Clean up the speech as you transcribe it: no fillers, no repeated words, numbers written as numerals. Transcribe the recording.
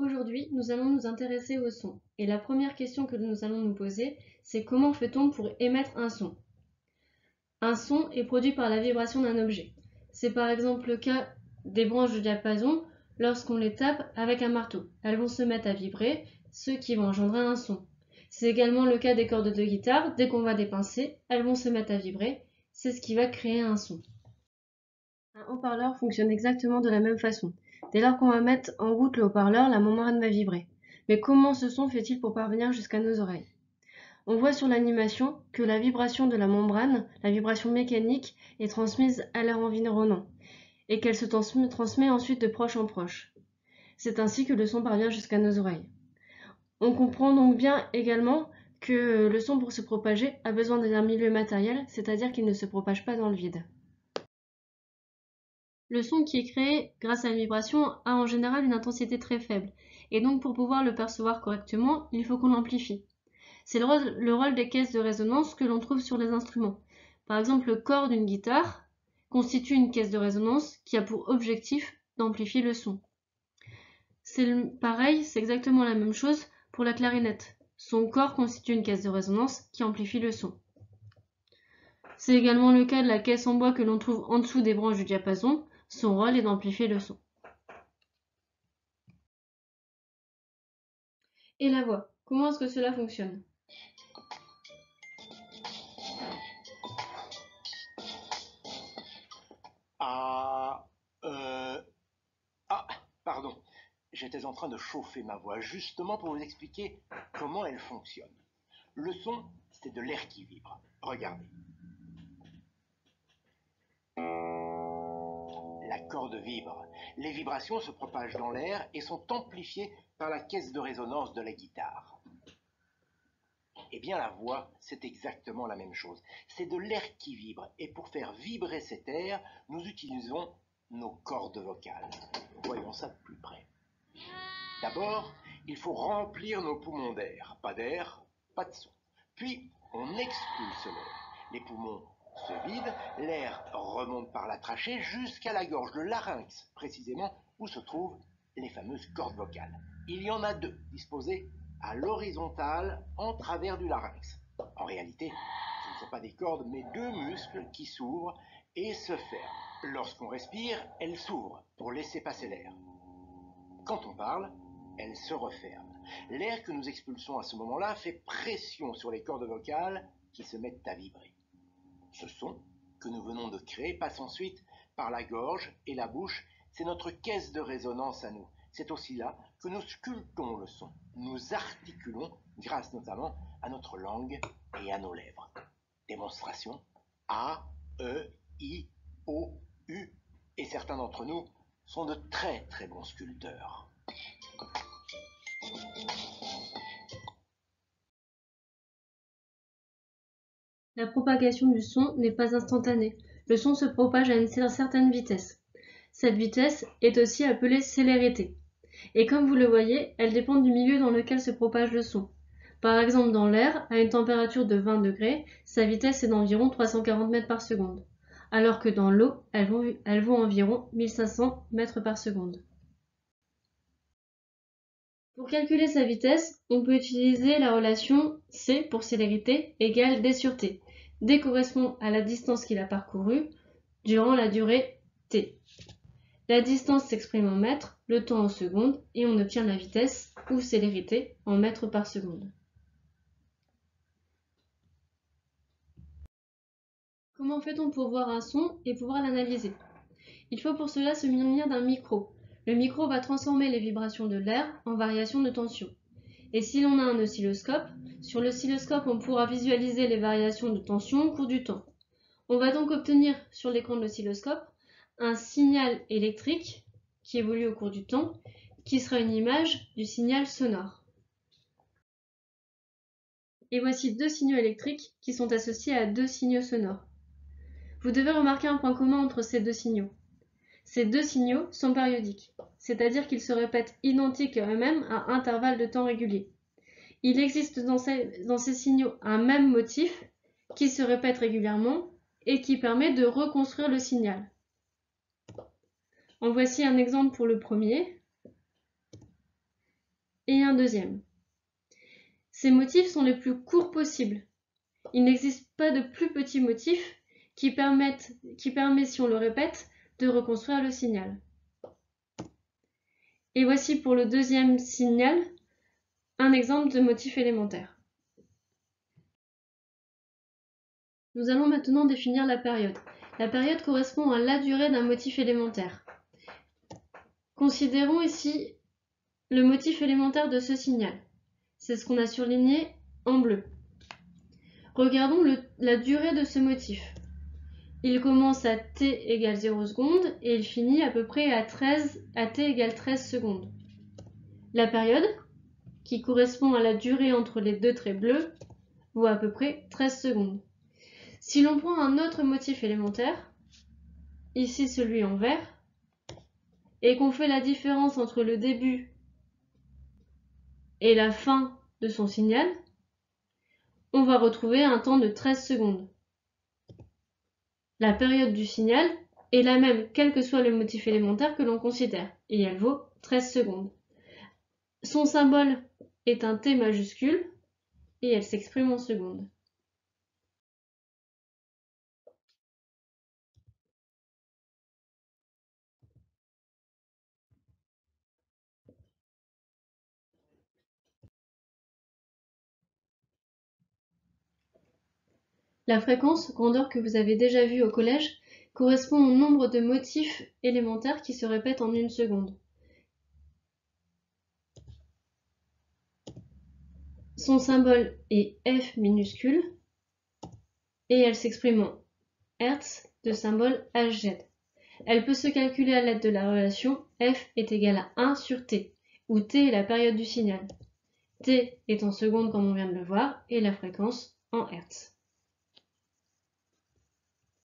Aujourd'hui, nous allons nous intéresser au son. Et la première question que nous allons nous poser, c'est comment fait-on pour émettre un son? Un son est produit par la vibration d'un objet. C'est par exemple le cas des branches de diapason. Lorsqu'on les tape avec un marteau, elles vont se mettre à vibrer, ce qui va engendrer un son. C'est également le cas des cordes de guitare. Dès qu'on va les pincer, elles vont se mettre à vibrer. C'est ce qui va créer un son. Un haut-parleur fonctionne exactement de la même façon. Dès lors qu'on va mettre en route le haut-parleur, la membrane va vibrer. Mais comment ce son fait-il pour parvenir jusqu'à nos oreilles? On voit sur l'animation que la vibration de la membrane, la vibration mécanique, est transmise à l'air environnant et qu'elle se transmet ensuite de proche en proche. C'est ainsi que le son parvient jusqu'à nos oreilles. On comprend donc bien également que le son pour se propager a besoin d'un milieu matériel, c'est-à-dire qu'il ne se propage pas dans le vide. Le son qui est créé grâce à la vibration a en général une intensité très faible, et donc pour pouvoir le percevoir correctement, il faut qu'on l'amplifie. C'est le rôle des caisses de résonance que l'on trouve sur les instruments. Par exemple, le corps d'une guitare constitue une caisse de résonance qui a pour objectif d'amplifier le son. C'est pareil, c'est exactement la même chose pour la clarinette. Son corps constitue une caisse de résonance qui amplifie le son. C'est également le cas de la caisse en bois que l'on trouve en dessous des branches du diapason. Son rôle est d'amplifier le son. Et la voix, comment est-ce que cela fonctionne? Pardon. J'étais en train de chauffer ma voix justement pour vous expliquer comment elle fonctionne. Le son, c'est de l'air qui vibre. Regardez. La corde vibre. Les vibrations se propagent dans l'air et sont amplifiées par la caisse de résonance de la guitare. Eh bien, la voix, c'est exactement la même chose. C'est de l'air qui vibre. Et pour faire vibrer cet air, nous utilisons nos cordes vocales. Voyons ça de plus près. D'abord, il faut remplir nos poumons d'air. Pas d'air, pas de son. Puis, on expulse l'air. Les poumons se vident, l'air remonte par la trachée jusqu'à la gorge, le larynx, précisément où se trouvent les fameuses cordes vocales. Il y en a deux, disposées à l'horizontale en travers du larynx. En réalité, ce ne sont pas des cordes, mais deux muscles qui s'ouvrent et se ferment. Lorsqu'on respire, elles s'ouvrent pour laisser passer l'air. Quand on parle, elles se referment. L'air que nous expulsons à ce moment-là fait pression sur les cordes vocales qui se mettent à vibrer. Ce son que nous venons de créer passe ensuite par la gorge et la bouche. C'est notre caisse de résonance à nous. C'est aussi là que nous sculptons le son. Nous articulons grâce notamment à notre langue et à nos lèvres. Démonstration: A, E, I, O, U. Et certains d'entre nous sont de très très bons sculpteurs. La propagation du son n'est pas instantanée. Le son se propage à une certaine vitesse. Cette vitesse est aussi appelée célérité. Et comme vous le voyez, elle dépend du milieu dans lequel se propage le son. Par exemple, dans l'air, à une température de 20 degrés, sa vitesse est d'environ 340 mètres par seconde, alors que dans l'eau, elle vaut environ 1500 mètres par seconde. Pour calculer sa vitesse, on peut utiliser la relation C pour célérité égale D sur T. D correspond à la distance qu'il a parcourue durant la durée T. La distance s'exprime en mètres, le temps en secondes, et on obtient la vitesse, ou célérité, en mètres par seconde. Comment fait-on pour voir un son et pouvoir l'analyser? Il faut pour cela se munir d'un micro. Le micro va transformer les vibrations de l'air en variations de tension. Et si l'on a un oscilloscope, sur l'oscilloscope on pourra visualiser les variations de tension au cours du temps. On va donc obtenir sur l'écran de l'oscilloscope un signal électrique qui évolue au cours du temps, qui sera une image du signal sonore. Et voici deux signaux électriques qui sont associés à deux signaux sonores. Vous devez remarquer un point commun entre ces deux signaux. Ces deux signaux sont périodiques, c'est-à-dire qu'ils se répètent identiques à eux-mêmes à intervalles de temps réguliers. Il existe dans ces signaux un même motif qui se répète régulièrement et qui permet de reconstruire le signal. En voici un exemple pour le premier. et un deuxième. Ces motifs sont les plus courts possibles. Il n'existe pas de plus petit motif qui permet, si on le répète, de reconstruire le signal. Et voici pour le deuxième signal un exemple de motif élémentaire. Nous allons maintenant définir la période. La période correspond à la durée d'un motif élémentaire. Considérons ici le motif élémentaire de ce signal. C'est ce qu'on a surligné en bleu. Regardons la durée de ce motif. Il commence à t égale 0 secondes et il finit à peu près à t égale 13 secondes. La période, qui correspond à la durée entre les deux traits bleus, vaut à peu près 13 secondes. Si l'on prend un autre motif élémentaire, ici celui en vert, et qu'on fait la différence entre le début et la fin de son signal, on va retrouver un temps de 13 secondes. La période du signal est la même quel que soit le motif élémentaire que l'on considère, et elle vaut 13 secondes. Son symbole est un T majuscule, et elle s'exprime en secondes. La fréquence, grandeur que vous avez déjà vue au collège, correspond au nombre de motifs élémentaires qui se répètent en une seconde. Son symbole est F minuscule et elle s'exprime en Hertz de symbole Hz. Elle peut se calculer à l'aide de la relation F est égal à 1 sur T, où T est la période du signal. T est en secondes comme on vient de le voir et la fréquence en Hertz.